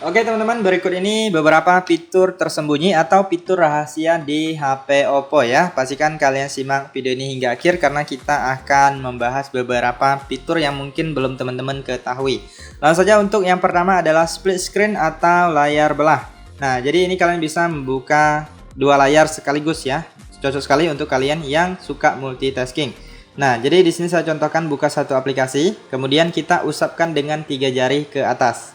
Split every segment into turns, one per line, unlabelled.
Oke teman-teman, berikut ini beberapa fitur tersembunyi atau fitur rahasia di HP Oppo ya. Pastikan kalian simak video ini hingga akhir karena kita akan membahas beberapa fitur yang mungkin belum teman-teman ketahui. Langsung saja, untuk yang pertama adalah split screen atau layar belah. Nah, jadi ini kalian bisa membuka dua layar sekaligus ya. Cocok sekali untuk kalian yang suka multitasking. Nah, jadi di sini saya contohkan buka satu aplikasi, kemudian kita usapkan dengan 3 jari ke atas.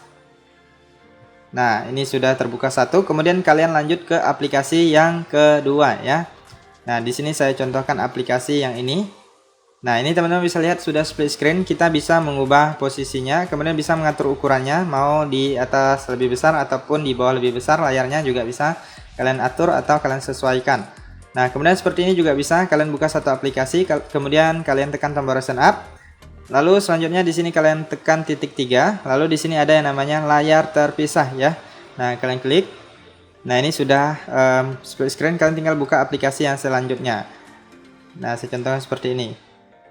Nah, ini sudah terbuka satu, kemudian kalian lanjut ke aplikasi yang kedua ya. Nah, di sini saya contohkan aplikasi yang ini. Nah, ini teman-teman bisa lihat sudah split screen, kita bisa mengubah posisinya, kemudian bisa mengatur ukurannya, mau di atas lebih besar ataupun di bawah lebih besar, layarnya juga bisa kalian atur atau kalian sesuaikan. Nah, kemudian seperti ini juga bisa kalian buka satu aplikasi, kemudian kalian tekan tombol recent up. Lalu selanjutnya di sini kalian tekan titik 3, lalu di sini ada yang namanya layar terpisah ya. Nah, kalian klik. Nah, ini sudah split screen, kalian tinggal buka aplikasi yang selanjutnya. Nah, saya contohkan seperti ini.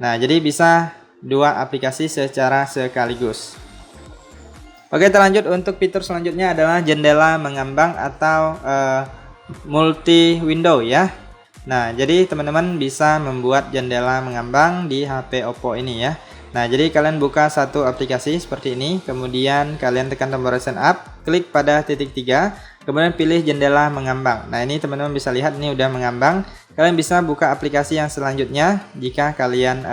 Nah, jadi bisa dua aplikasi secara sekaligus. Oke, terlanjut untuk fitur selanjutnya adalah jendela mengambang atau multi window ya. Nah, jadi teman-teman bisa membuat jendela mengambang di HP Oppo ini ya. Nah, jadi kalian buka satu aplikasi seperti ini, kemudian kalian tekan tombol recent up, klik pada titik 3, kemudian pilih jendela mengambang. Nah, ini teman-teman bisa lihat ini udah mengambang. Kalian bisa buka aplikasi yang selanjutnya jika kalian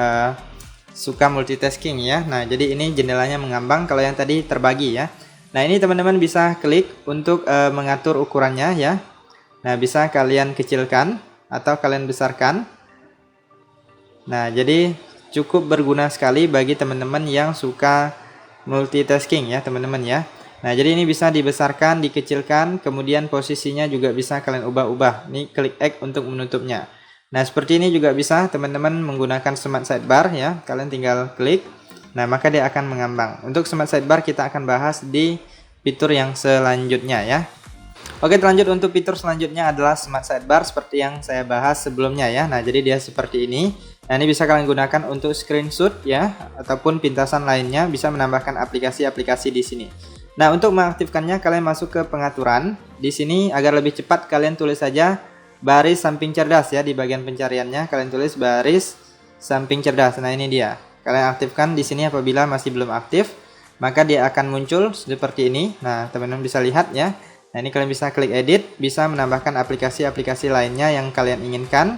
suka multitasking ya. Nah, jadi ini jendelanya mengambang, kalau yang tadi terbagi ya. Nah, ini teman-teman bisa klik untuk mengatur ukurannya ya. Nah, bisa kalian kecilkan atau kalian besarkan. Nah, jadi cukup berguna sekali bagi teman-teman yang suka multitasking ya teman-teman ya. Nah, jadi ini bisa dibesarkan, dikecilkan, kemudian posisinya juga bisa kalian ubah-ubah. Ini klik X untuk menutupnya. Nah, seperti ini juga bisa teman-teman menggunakan smart sidebar ya. Kalian tinggal klik. Nah, maka dia akan mengambang. Untuk smart sidebar kita akan bahas di fitur yang selanjutnya ya. Oke, terlanjut untuk fitur selanjutnya adalah smart sidebar seperti yang saya bahas sebelumnya ya. Nah, jadi dia seperti ini. Nah, ini bisa kalian gunakan untuk screenshot ya, ataupun pintasan lainnya, bisa menambahkan aplikasi-aplikasi di sini. Nah, untuk mengaktifkannya kalian masuk ke pengaturan. Di sini agar lebih cepat kalian tulis saja baris samping cerdas ya, di bagian pencariannya kalian tulis baris samping cerdas. Nah, ini dia. Kalian aktifkan di sini apabila masih belum aktif, maka dia akan muncul seperti ini. Nah, teman-teman bisa lihat ya. Nah, ini kalian bisa klik edit, bisa menambahkan aplikasi-aplikasi lainnya yang kalian inginkan.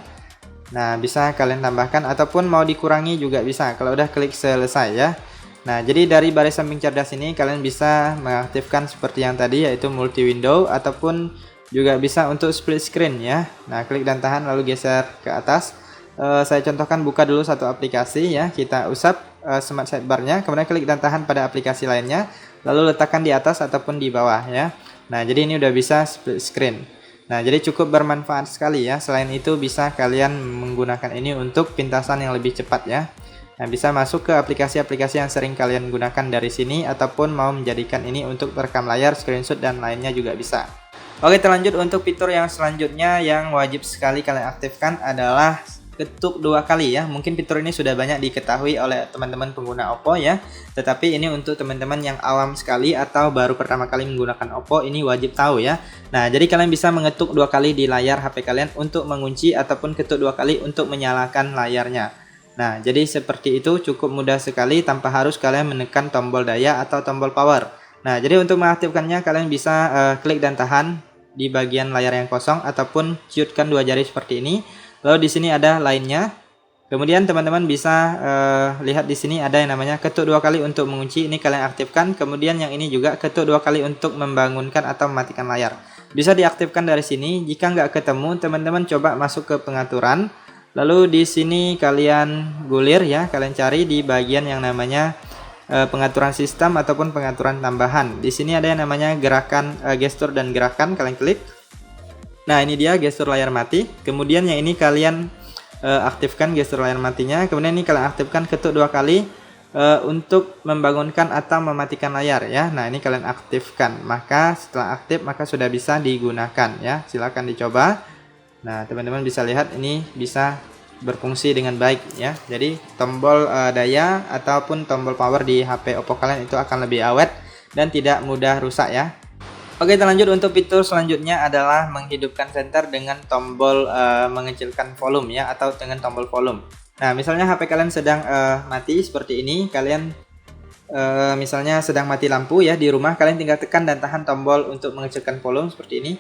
Nah, bisa kalian tambahkan ataupun mau dikurangi juga bisa kalau udah klik selesai ya. Nah, jadi dari baris samping cerdas ini kalian bisa mengaktifkan seperti yang tadi, yaitu multi window, ataupun juga bisa untuk split screen ya. Nah, klik dan tahan lalu geser ke atas. Saya contohkan buka dulu satu aplikasi ya, kita usap smart sidebar-nya, kemudian klik dan tahan pada aplikasi lainnya, lalu letakkan di atas ataupun di bawah ya. Nah, jadi ini udah bisa split screen. Nah, jadi cukup bermanfaat sekali ya. Selain itu bisa kalian menggunakan ini untuk pintasan yang lebih cepat ya. Nah, bisa masuk ke aplikasi-aplikasi yang sering kalian gunakan dari sini, ataupun mau menjadikan ini untuk rekam layar, screenshot, dan lainnya juga bisa. Oke, terlanjut untuk fitur yang selanjutnya yang wajib sekali kalian aktifkan adalah ketuk 2 kali ya. Mungkin fitur ini sudah banyak diketahui oleh teman-teman pengguna Oppo ya. Tetapi ini untuk teman-teman yang awam sekali atau baru pertama kali menggunakan Oppo, ini wajib tahu ya. Nah, jadi kalian bisa mengetuk 2 kali di layar HP kalian untuk mengunci, ataupun ketuk 2 kali untuk menyalakan layarnya. Nah, jadi seperti itu, cukup mudah sekali tanpa harus kalian menekan tombol daya atau tombol power. Nah, jadi untuk mengaktifkannya kalian bisa klik dan tahan di bagian layar yang kosong, ataupun ciutkan 2 jari seperti ini. Lalu di sini ada lainnya. Kemudian teman-teman bisa lihat di sini ada yang namanya ketuk 2 kali untuk mengunci. Ini kalian aktifkan. Kemudian yang ini juga ketuk 2 kali untuk membangunkan atau mematikan layar. Bisa diaktifkan dari sini. Jika nggak ketemu, teman-teman coba masuk ke pengaturan. Lalu di sini kalian gulir ya. Kalian cari di bagian yang namanya pengaturan sistem ataupun pengaturan tambahan. Di sini ada yang namanya gerakan gestur dan gerakan. Kalian klik. Nah, ini dia gestur layar mati. Kemudian yang ini kalian aktifkan gestur layar matinya. Kemudian ini kalian aktifkan ketuk 2 kali untuk membangunkan atau mematikan layar ya. Nah, ini kalian aktifkan. Maka setelah aktif maka sudah bisa digunakan ya. Silakan dicoba. Nah, teman-teman bisa lihat ini bisa berfungsi dengan baik ya. Jadi tombol daya ataupun tombol power di HP Oppo kalian itu akan lebih awet dan tidak mudah rusak ya. Oke, kita lanjut untuk fitur selanjutnya adalah menghidupkan senter dengan tombol mengecilkan volume ya, atau dengan tombol volume. Nah, misalnya HP kalian sedang mati seperti ini, kalian misalnya sedang mati lampu ya di rumah, kalian tinggal tekan dan tahan tombol untuk mengecilkan volume seperti ini.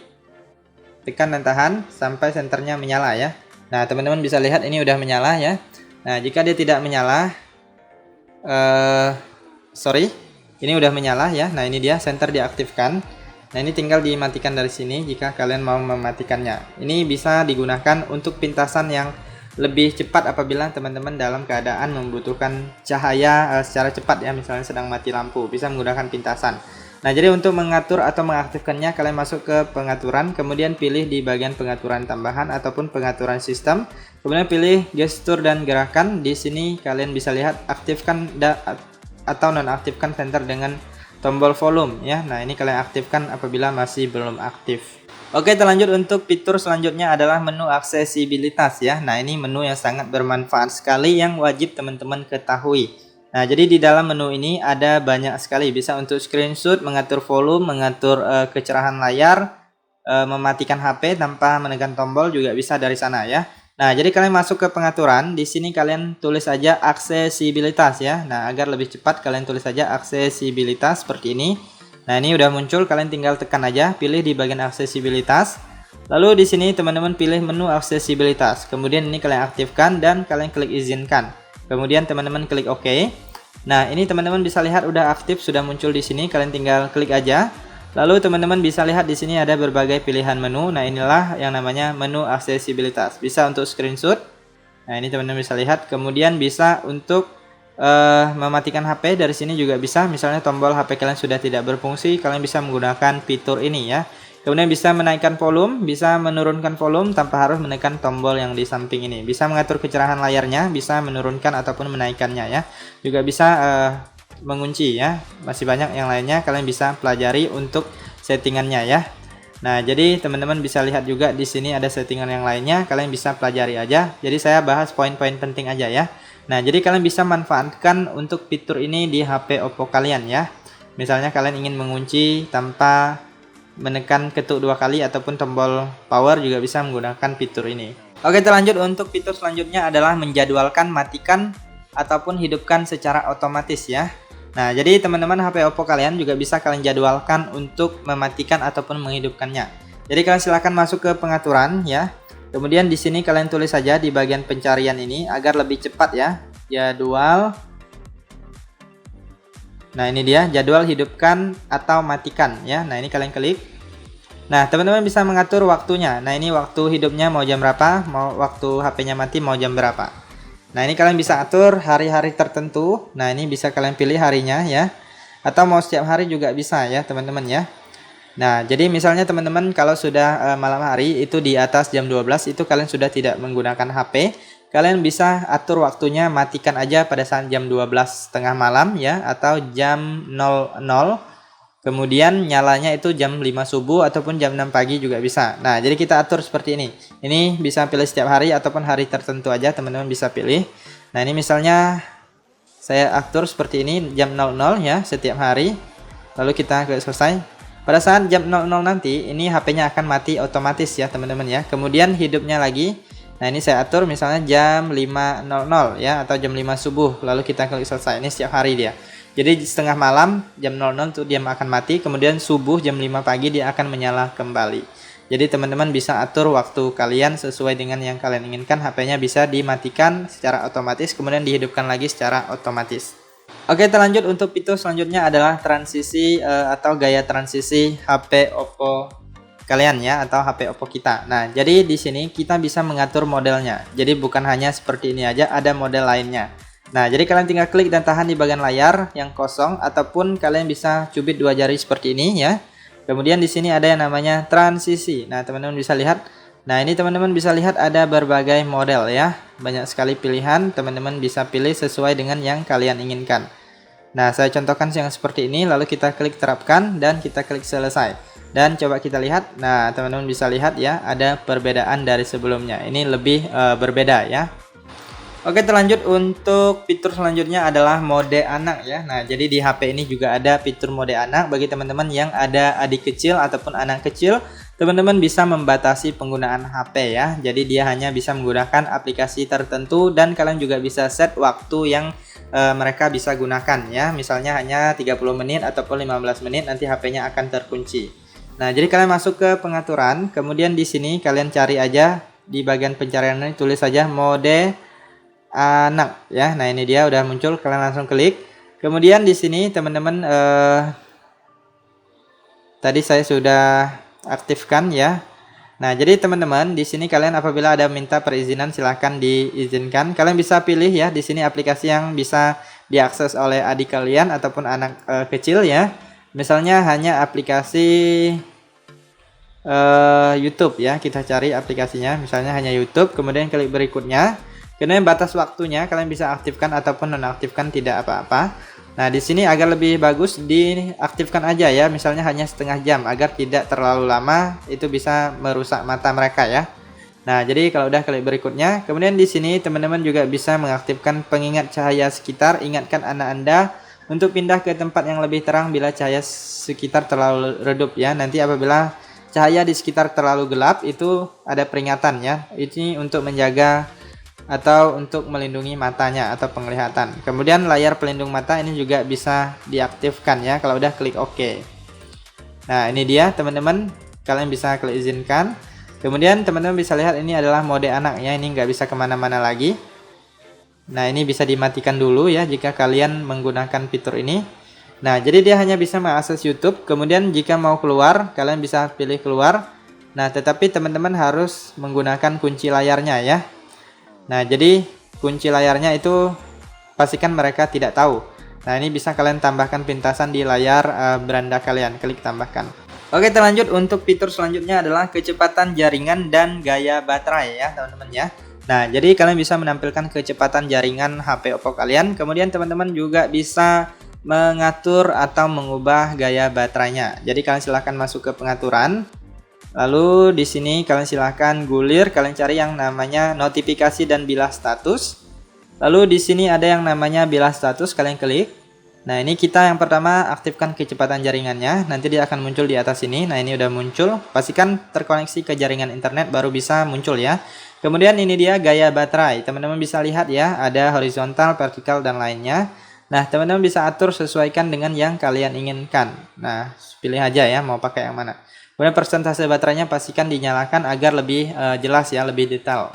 Tekan dan tahan sampai senternya menyala ya. Nah, teman-teman bisa lihat ini udah menyala ya. Nah, jika dia tidak menyala, ini udah menyala ya. Nah, ini dia senter diaktifkan. Nah, ini tinggal dimatikan dari sini jika kalian mau mematikannya. Ini bisa digunakan untuk pintasan yang lebih cepat apabila teman-teman dalam keadaan membutuhkan cahaya secara cepat ya, misalnya sedang mati lampu, bisa menggunakan pintasan. Nah, jadi untuk mengatur atau mengaktifkannya, kalian masuk ke pengaturan, kemudian pilih di bagian pengaturan tambahan ataupun pengaturan sistem, kemudian pilih gestur dan gerakan. Di sini kalian bisa lihat aktifkan atau nonaktifkan senter dengan tombol volume ya. Nah, ini kalian aktifkan apabila masih belum aktif. Oke, kita lanjut untuk fitur selanjutnya adalah menu aksesibilitas ya. Nah, ini menu yang sangat bermanfaat sekali yang wajib teman-teman ketahui. Nah, jadi di dalam menu ini ada banyak sekali, bisa untuk screenshot, mengatur volume, mengatur kecerahan layar, mematikan HP tanpa menekan tombol juga bisa dari sana ya. Nah, jadi kalian masuk ke pengaturan, di sini kalian tulis saja aksesibilitas ya. Nah, agar lebih cepat kalian tulis saja aksesibilitas seperti ini. Nah, ini udah muncul, kalian tinggal tekan aja, pilih di bagian aksesibilitas. Lalu di sini teman-teman pilih menu aksesibilitas. Kemudian ini kalian aktifkan dan kalian klik izinkan. Kemudian teman-teman klik OK. Nah, ini teman-teman bisa lihat udah aktif, sudah muncul di sini, kalian tinggal klik aja. Lalu teman-teman bisa lihat di sini ada berbagai pilihan menu. Nah, inilah yang namanya menu aksesibilitas. Bisa untuk screenshot. Nah, ini teman-teman bisa lihat. Kemudian bisa untuk mematikan HP, dari sini juga bisa. Misalnya tombol HP kalian sudah tidak berfungsi, kalian bisa menggunakan fitur ini ya. Kemudian bisa menaikkan volume, bisa menurunkan volume tanpa harus menekan tombol yang di samping ini. Bisa mengatur kecerahan layarnya, bisa menurunkan ataupun menaikkannya ya. Juga bisa mengunci ya. Masih banyak yang lainnya, kalian bisa pelajari untuk settingannya ya. Nah, jadi teman-teman bisa lihat juga di sini ada settingan yang lainnya, kalian bisa pelajari aja. Jadi saya bahas poin-poin penting aja ya. Nah, jadi kalian bisa manfaatkan untuk fitur ini di HP Oppo kalian ya. Misalnya kalian ingin mengunci tanpa menekan ketuk 2 kali ataupun tombol power, juga bisa menggunakan fitur ini. Oke, kita lanjut untuk fitur selanjutnya adalah menjadwalkan, matikan ataupun hidupkan secara otomatis ya. Nah, jadi teman-teman HP Oppo kalian juga bisa kalian jadwalkan untuk mematikan ataupun menghidupkannya. Jadi kalian silahkan masuk ke pengaturan ya. Kemudian di sini kalian tulis saja di bagian pencarian ini agar lebih cepat ya. Jadwal. Nah, ini dia jadwal hidupkan atau matikan ya. Nah, ini kalian klik. Nah, teman-teman bisa mengatur waktunya. Nah, ini waktu hidupnya mau jam berapa, mau waktu HP-nya mati mau jam berapa. Nah, ini kalian bisa atur hari-hari tertentu. Nah, ini bisa kalian pilih harinya ya. Atau mau setiap hari juga bisa ya, teman-teman ya. Nah, jadi misalnya teman-teman kalau sudah malam hari itu di atas jam 12 itu kalian sudah tidak menggunakan HP. Kalian bisa atur waktunya, matikan aja pada saat jam 12 tengah malam ya, atau jam 00. Kemudian nyalanya itu jam 5 subuh ataupun jam 6 pagi juga bisa. Nah, jadi kita atur seperti ini. Ini bisa pilih setiap hari ataupun hari tertentu aja, teman-teman bisa pilih. Nah, ini misalnya saya atur seperti ini jam 00 ya setiap hari. Lalu kita klik selesai. Pada saat jam 00 nanti ini HP-nya akan mati otomatis ya, teman-teman ya. Kemudian hidupnya lagi. Nah, ini saya atur misalnya jam 5.00 ya, atau jam 5 subuh. Lalu kita klik selesai. Ini setiap hari dia. Jadi setengah malam jam 00 itu dia akan mati, kemudian subuh jam 5 pagi dia akan menyala kembali. Jadi teman-teman bisa atur waktu kalian sesuai dengan yang kalian inginkan. HP-nya bisa dimatikan secara otomatis, kemudian dihidupkan lagi secara otomatis. Oke, kita lanjut untuk fitur selanjutnya adalah transisi atau gaya transisi HP Oppo kalian ya, atau HP Oppo kita. Nah, jadi di sini kita bisa mengatur modelnya. Jadi bukan hanya seperti ini aja, ada model lainnya. Nah, jadi kalian tinggal klik dan tahan di bagian layar yang kosong, ataupun kalian bisa cubit 2 jari seperti ini ya. Kemudian di sini ada yang namanya transisi. Nah, teman-teman bisa lihat. Nah, ini teman-teman bisa lihat ada berbagai model ya. Banyak sekali pilihan, teman-teman bisa pilih sesuai dengan yang kalian inginkan. Nah, saya contohkan yang seperti ini, lalu kita klik terapkan dan kita klik selesai. Dan coba kita lihat. Nah, teman-teman bisa lihat ya, ada perbedaan dari sebelumnya. Ini lebih berbeda ya. Oke, terlanjut untuk fitur selanjutnya adalah mode anak ya. Nah, jadi di HP ini juga ada fitur mode anak bagi teman-teman yang ada adik kecil ataupun anak kecil. Teman-teman bisa membatasi penggunaan HP ya. Jadi dia hanya bisa menggunakan aplikasi tertentu dan kalian juga bisa set waktu yang mereka bisa gunakan ya. Misalnya hanya 30 menit ataupun 15 menit nanti HP-nya akan terkunci. Nah, jadi kalian masuk ke pengaturan, kemudian di sini kalian cari aja di bagian pencarian ini tulis saja mode anak ya. Nah, ini dia udah muncul, kalian langsung klik. Kemudian di sini teman-teman tadi saya sudah aktifkan ya. Nah, jadi teman-teman di sini kalian apabila ada minta perizinan silahkan diizinkan. Kalian bisa pilih ya di sini aplikasi yang bisa diakses oleh adik kalian ataupun anak kecil ya. Misalnya hanya aplikasi YouTube ya. Kita cari aplikasinya, misalnya hanya YouTube. Kemudian klik berikutnya. Kemudian batas waktunya kalian bisa aktifkan ataupun nonaktifkan, tidak apa-apa. Nah, di sini agar lebih bagus diaktifkan aja ya, misalnya hanya setengah jam agar tidak terlalu lama, itu bisa merusak mata mereka ya. Nah, jadi kalau udah klik berikutnya, kemudian di sini teman-teman juga bisa mengaktifkan pengingat cahaya sekitar. Ingatkan anak Anda untuk pindah ke tempat yang lebih terang bila cahaya sekitar terlalu redup ya. Nanti apabila cahaya di sekitar terlalu gelap itu ada peringatan ya. Ini untuk menjaga atau untuk melindungi matanya atau penglihatan. Kemudian layar pelindung mata ini juga bisa diaktifkan ya kalau udah klik OK. Nah, ini dia teman-teman, kalian bisa klik izinkan. Kemudian teman-teman bisa lihat ini adalah mode anak ya, ini nggak bisa kemana-mana lagi. Nah, ini bisa dimatikan dulu ya jika kalian menggunakan fitur ini. Nah, jadi dia hanya bisa mengakses YouTube. Kemudian jika mau keluar, kalian bisa pilih keluar. Nah, tetapi teman-teman harus menggunakan kunci layarnya ya. Nah, jadi kunci layarnya itu pastikan mereka tidak tahu. Nah, ini bisa kalian tambahkan pintasan di layar beranda kalian, klik tambahkan. Oke, terlanjut untuk fitur selanjutnya adalah kecepatan jaringan dan gaya baterai ya teman-teman ya. Nah, jadi kalian bisa menampilkan kecepatan jaringan HP Oppo kalian. Kemudian teman-teman juga bisa mengatur atau mengubah gaya baterainya. Jadi kalian silahkan masuk ke pengaturan. Lalu di sini kalian silahkan gulir, kalian cari yang namanya notifikasi dan bilas status. Lalu di sini ada yang namanya bilas status, kalian klik. Nah, ini kita yang pertama aktifkan kecepatan jaringannya, nanti dia akan muncul di atas sini. Nah, ini udah muncul, pastikan terkoneksi ke jaringan internet baru bisa muncul ya. Kemudian ini dia gaya baterai, teman-teman bisa lihat ya, ada horizontal, vertikal, dan lainnya. Nah, teman-teman bisa atur sesuaikan dengan yang kalian inginkan. Nah, pilih aja ya mau pakai yang mana. Kemudian persentase baterainya pastikan dinyalakan agar lebih jelas ya, lebih detail.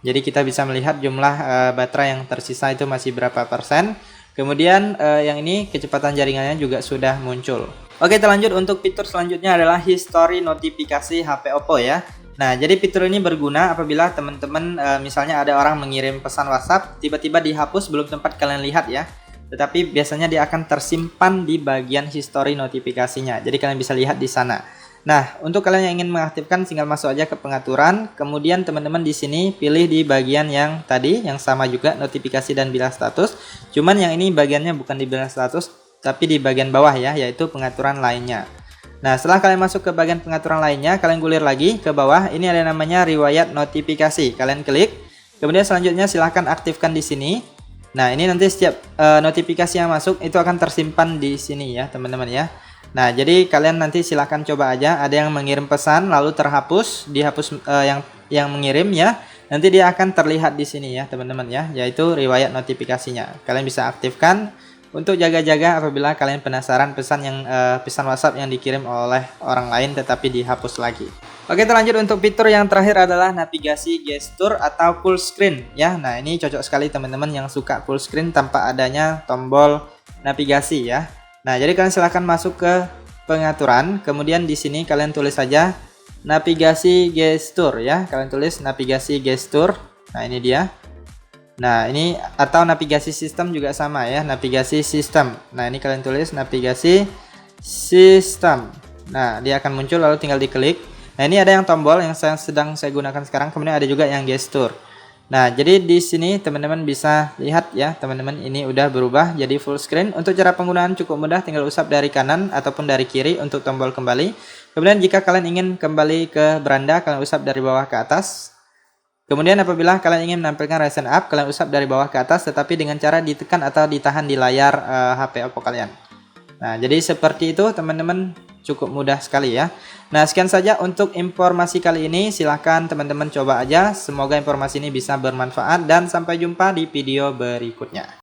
Jadi kita bisa melihat jumlah baterai yang tersisa itu masih berapa persen. Kemudian yang ini kecepatan jaringannya juga sudah muncul. Oke, terlanjut untuk fitur selanjutnya adalah history notifikasi HP Oppo ya. Nah, jadi fitur ini berguna apabila teman-teman misalnya ada orang mengirim pesan WhatsApp, tiba-tiba dihapus belum sempat kalian lihat ya. Tetapi biasanya dia akan tersimpan di bagian history notifikasinya. Jadi kalian bisa lihat di sana. Nah, untuk kalian yang ingin mengaktifkan tinggal masuk aja ke pengaturan, kemudian teman-teman di sini pilih di bagian yang tadi yang sama juga notifikasi dan bilas status. Cuman yang ini bagiannya bukan di bilas status tapi di bagian bawah ya, yaitu pengaturan lainnya. Nah, setelah kalian masuk ke bagian pengaturan lainnya, kalian gulir lagi ke bawah. Ini ada namanya riwayat notifikasi. Kalian klik. Kemudian selanjutnya silahkan aktifkan di sini. Nah, ini nanti setiap notifikasi yang masuk itu akan tersimpan di sini ya, teman-teman ya. Nah, jadi kalian nanti silahkan coba aja, ada yang mengirim pesan lalu terhapus, dihapus yang mengirim ya. Nanti dia akan terlihat di sini ya, teman-teman ya, yaitu riwayat notifikasinya. Kalian bisa aktifkan untuk jaga-jaga apabila kalian penasaran pesan WhatsApp yang dikirim oleh orang lain tetapi dihapus lagi. Oke, terlanjut untuk fitur yang terakhir adalah navigasi gestur atau full screen ya. Nah, ini cocok sekali teman-teman yang suka full screen tanpa adanya tombol navigasi ya. Nah, jadi kalian silahkan masuk ke pengaturan, kemudian di sini kalian tulis saja navigasi gestur ya. Kalian tulis navigasi gestur. Nah, ini dia. Nah, ini atau navigasi sistem juga sama ya, navigasi sistem. Nah, ini kalian tulis navigasi sistem. Nah, dia akan muncul lalu tinggal diklik. Nah, ini ada yang tombol yang sedang saya gunakan sekarang, kemudian ada juga yang gestur. Nah, jadi di sini teman-teman bisa lihat ya, teman-teman ini udah berubah jadi full screen. Untuk cara penggunaan cukup mudah, tinggal usap dari kanan ataupun dari kiri untuk tombol kembali. Kemudian jika kalian ingin kembali ke beranda, kalian usap dari bawah ke atas. Kemudian apabila kalian ingin menampilkan Ryzen up, kalian usap dari bawah ke atas tetapi dengan cara ditekan atau ditahan di layar HP Oppo kalian. Nah, jadi seperti itu teman-teman, cukup mudah sekali ya. Nah, sekian saja untuk informasi kali ini. Silahkan teman-teman coba aja. Semoga informasi ini bisa bermanfaat dan sampai jumpa di video berikutnya.